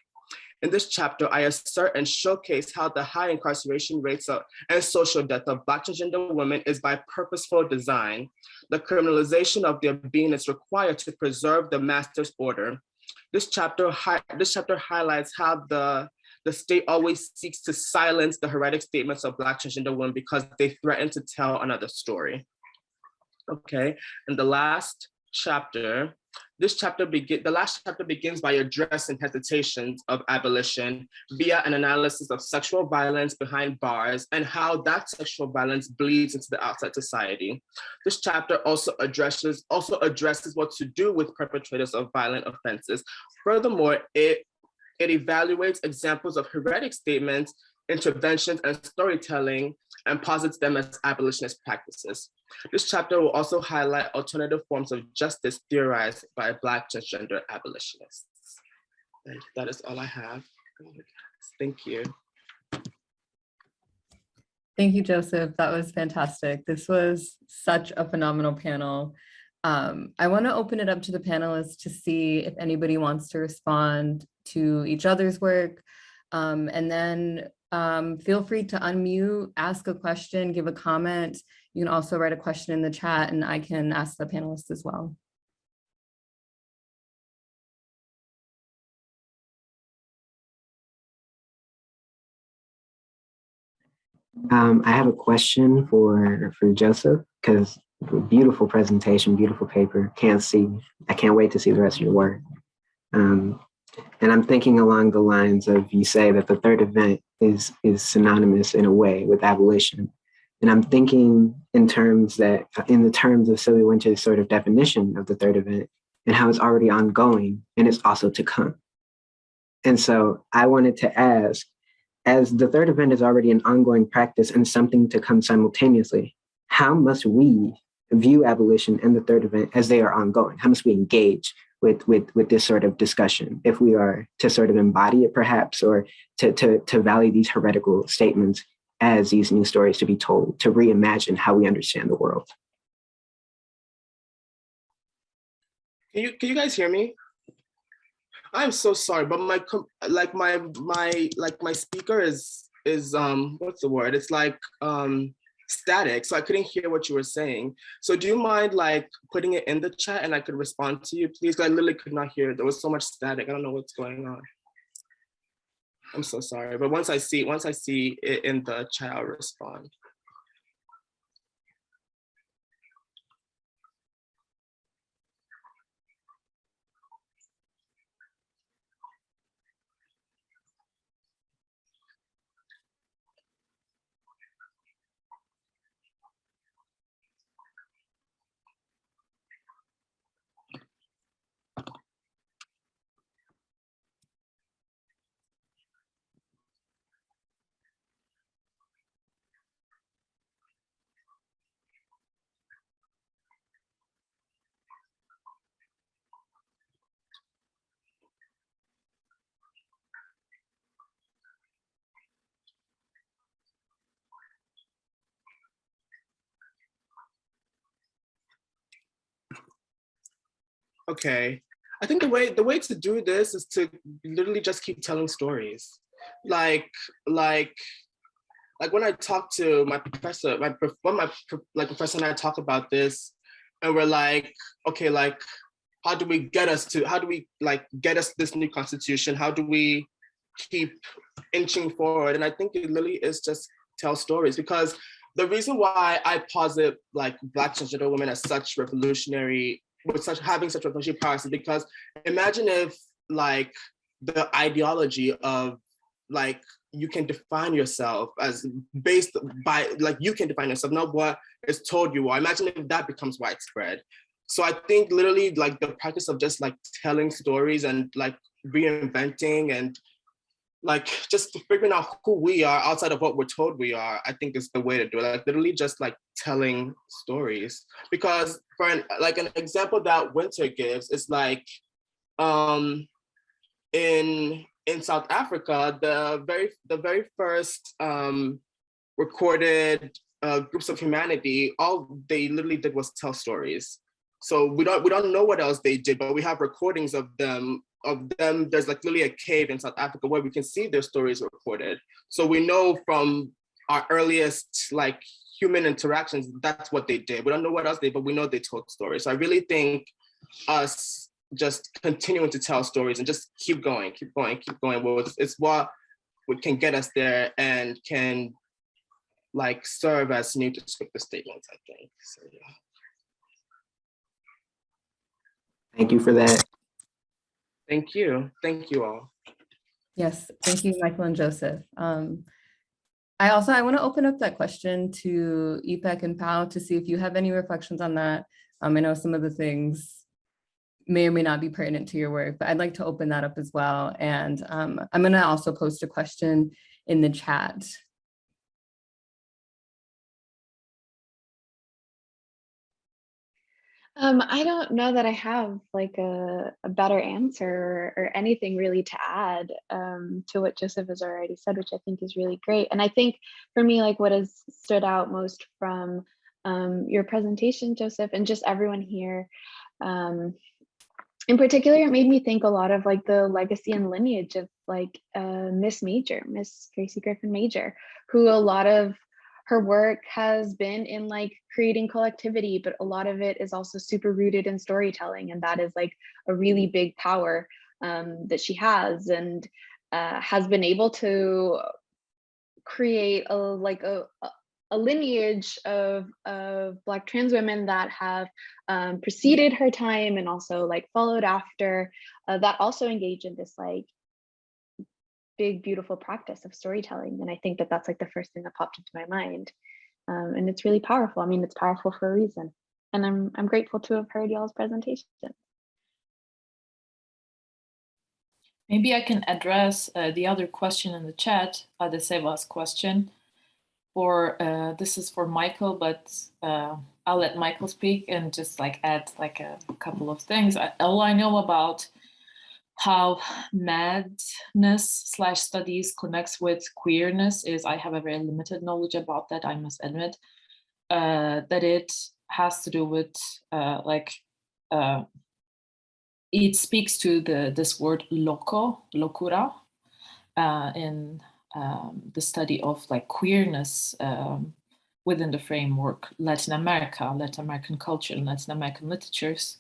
In this chapter, I assert and showcase how the high incarceration rates and social death of Black transgender women is by purposeful design. The criminalization of their being is required to preserve the master's order. This chapter highlights how the state always seeks to silence the heretic statements of Black transgender women because they threaten to tell another story. Okay, and the last chapter begins by addressing hesitations of abolition via an analysis of sexual violence behind bars and how that sexual violence bleeds into the outside society. This chapter also addresses what to do with perpetrators of violent offenses. Furthermore, it evaluates examples of heretic statements, interventions, and storytelling, and posits them as abolitionist practices. This chapter will also highlight alternative forms of justice theorized by Black transgender abolitionists. And that is all I have. Thank you. Thank you, Joseph. That was fantastic. This was such a phenomenal panel. I want to open it up to the panelists to see if anybody wants to respond to each other's work. And then feel free to unmute, ask a question, give a comment. You can also write a question in the chat and I can ask the panelists as well. I have a question for Joseph, because beautiful presentation, beautiful paper. I can't wait to see the rest of your work. And I'm thinking along the lines of, you say that the third event is synonymous in a way with abolition. And I'm thinking in the terms of Sylvia Wynter's sort of definition of the third event and how it's already ongoing and it's also to come. And so I wanted to ask, as the third event is already an ongoing practice and something to come simultaneously, how must we view abolition and the third event as they are ongoing? How must we engage with this sort of discussion if we are to sort of embody it perhaps, or to value these heretical statements as these new stories to be told, to reimagine how we understand the world? Can you guys hear me? I'm so sorry, but my speaker is what's the word? It's like static, so I couldn't hear what you were saying. So do you mind like putting it in the chat and I could respond to you, please? I literally could not hear. There was so much static. I don't know what's going on. I'm so sorry, but once I see it in the chat, I'll respond. Okay, I think the way to do this is to literally just keep telling stories. Like when I talk to my professor, professor and I talk about this, and we're like, okay, like how do we get us this new constitution? How do we keep inching forward? And I think it literally is just tell stories, because the reason why I posit like Black transgender women as such revolutionary, having such revolutionary powers, is because imagine if like the ideology of like you can define yourself as based by like you can define yourself, not what is told you are. Imagine if that becomes widespread. So I think literally like the practice of just like telling stories and like reinventing and like just figuring out who we are outside of what we're told we are, I think is the way to do it. Like literally just like telling stories. Because for an example that Winter gives is like in South Africa, the very first recorded groups of humanity, all they literally did was tell stories. So we don't know what else they did, but we have recordings of them. There's like literally a cave in South Africa where we can see their stories recorded. So we know from our earliest like human interactions, that's what they did. We don't know what else they did, but we know they told stories. So I really think us just continuing to tell stories and just keep going. Well, it's what can get us there and can like serve as new descriptive statements, I think. So yeah. Thank you for that. Thank you all. Yes, thank you, Michael and Joseph. I want to open up that question to Ipek and Pao to see if you have any reflections on that. I know some of the things may or may not be pertinent to your work, but I'd like to open that up as well. And I'm going to also post a question in the chat. I don't know that I have like a better answer or anything really to add to what Joseph has already said, which I think is really great. And I think for me, like what has stood out most from your presentation, Joseph, and just everyone here, in particular, it made me think a lot of like the legacy and lineage of like Miss Gracie Griffin Major, who a lot of her work has been in like creating collectivity, but a lot of it is also super rooted in storytelling. And that is like a really big power that she has, and has been able to create a lineage of Black trans women that have preceded her time and also like followed after, that also engage in this like big, beautiful practice of storytelling. And I think that that's like the first thing that popped into my mind. And it's really powerful. I mean, it's powerful for a reason. And I'm grateful to have heard y'all's presentation. Maybe I can address the other question in the chat, Adeseva's question. This is for Michael, but I'll let Michael speak and just like add like a couple of things. All I know about how madness/studies connects with queerness is I have a very limited knowledge about that, I must admit, that it has to do with it speaks to this word locura, in the study of like queerness within the framework Latin American culture, and Latin American literatures.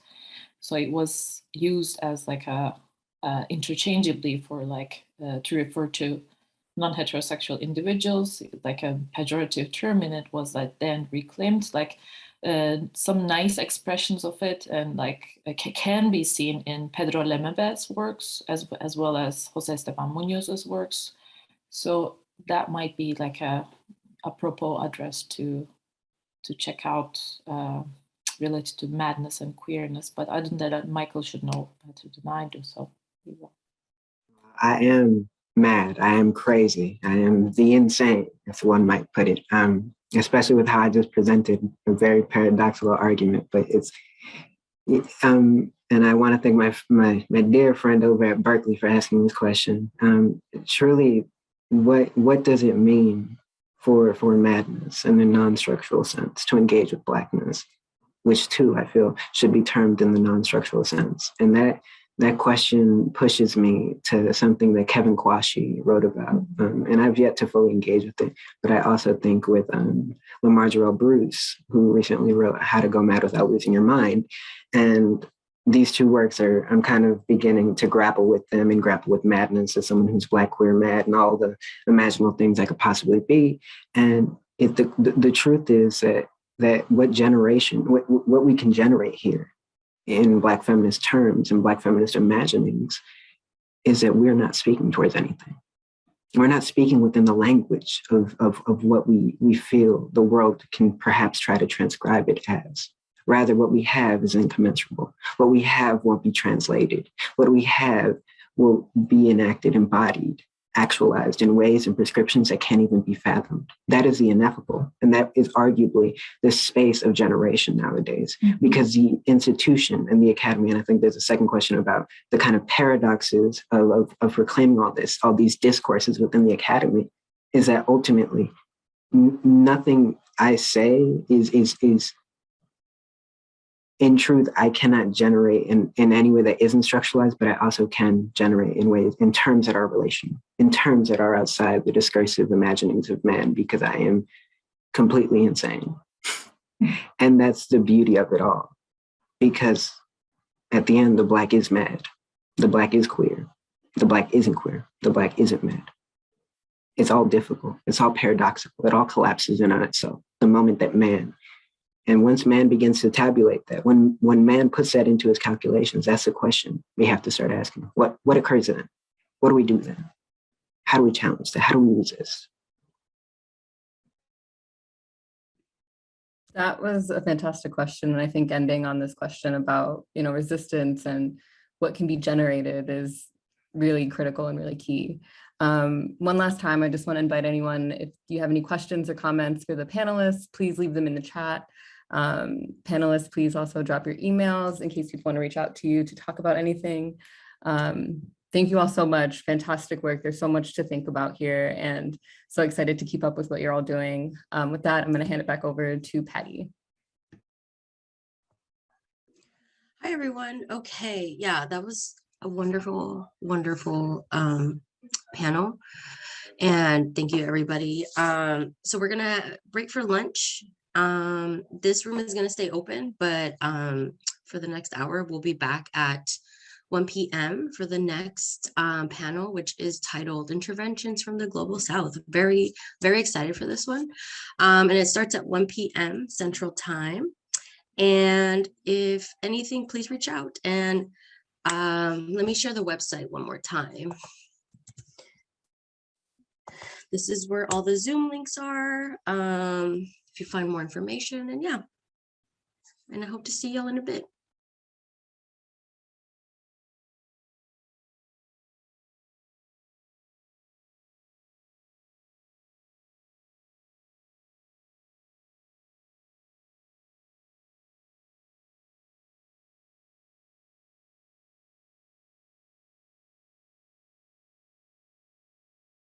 So it was used as like a interchangeably for like to refer to non-heterosexual individuals, like a pejorative term, and it was like then reclaimed, like some nice expressions of it, and like can be seen in Pedro Lemebet's works as well as Jose Esteban Muñoz's works. So that might be like a apropos address to check out related to madness and queerness. But other than that, Michael should know better than I do. So I am mad. I am crazy. I am the insane, if one might put it. Especially with how I just presented a very paradoxical argument, but and I want to thank my dear friend over at Berkeley for asking this question. Truly, what does it mean for madness in a non-structural sense to engage with Blackness, which too I feel should be termed in the non-structural sense, and that question pushes me to something that Kevin Kwashi wrote about, and I've yet to fully engage with it. But I also think with Lamar Jarrell Bruce, who recently wrote How to Go Mad Without Losing Your Mind. And these two works I'm kind of beginning to grapple with them and grapple with madness as someone who's Black, queer, mad, and all the imaginable things I could possibly be. And the truth is that what we can generate here in Black feminist terms and Black feminist imaginings is that we're not speaking towards anything. We're not speaking within the language of what we feel the world can perhaps try to transcribe it as. Rather, what we have is incommensurable. What we have won't be translated. What we have will be enacted, embodied, actualized in ways and prescriptions that can't even be fathomed. That is the ineffable. And that is arguably the space of generation nowadays, because the institution and the academy, and I think there's a second question about the kind of paradoxes of reclaiming all these discourses within the academy, is that ultimately nothing I say is in truth, I cannot generate in any way that isn't structuralized, but I also can generate in ways, in terms that are relational, in terms that are outside the discursive imaginings of man, because I am completely insane. And that's the beauty of it all. Because at the end, the Black is mad. The Black is queer. The Black isn't queer. The Black isn't mad. It's all difficult. It's all paradoxical. It all collapses in on itself. The moment that and once man begins to tabulate that, when man puts that into his calculations, that's the question we have to start asking. What occurs then? What do we do then? How do we challenge that? How do we resist? That was a fantastic question. And I think ending on this question about, resistance and what can be generated is really critical and really key. One last time, I just want to invite anyone, if you have any questions or comments for the panelists, please leave them in the chat. Panelists, please also drop your emails in case people want to reach out to you to talk about anything. Thank you all so much. Fantastic work. There's so much to think about here, and so excited to keep up with what you're all doing. With that, I'm going to hand it back over to Patty. Hi, everyone. Okay, yeah, that was a wonderful, wonderful panel. And thank you, everybody. So we're going to break for lunch. This room is going to stay open, but for the next hour, we'll be back at 1 p.m. for the next panel, which is titled Interventions from the Global South. Very, very excited for this one. And it starts at 1 p.m. Central Time. And if anything, please reach out. And let me share the website one more time. This is where all the Zoom links are. If you find more information, and yeah. And I hope to see y'all in a bit.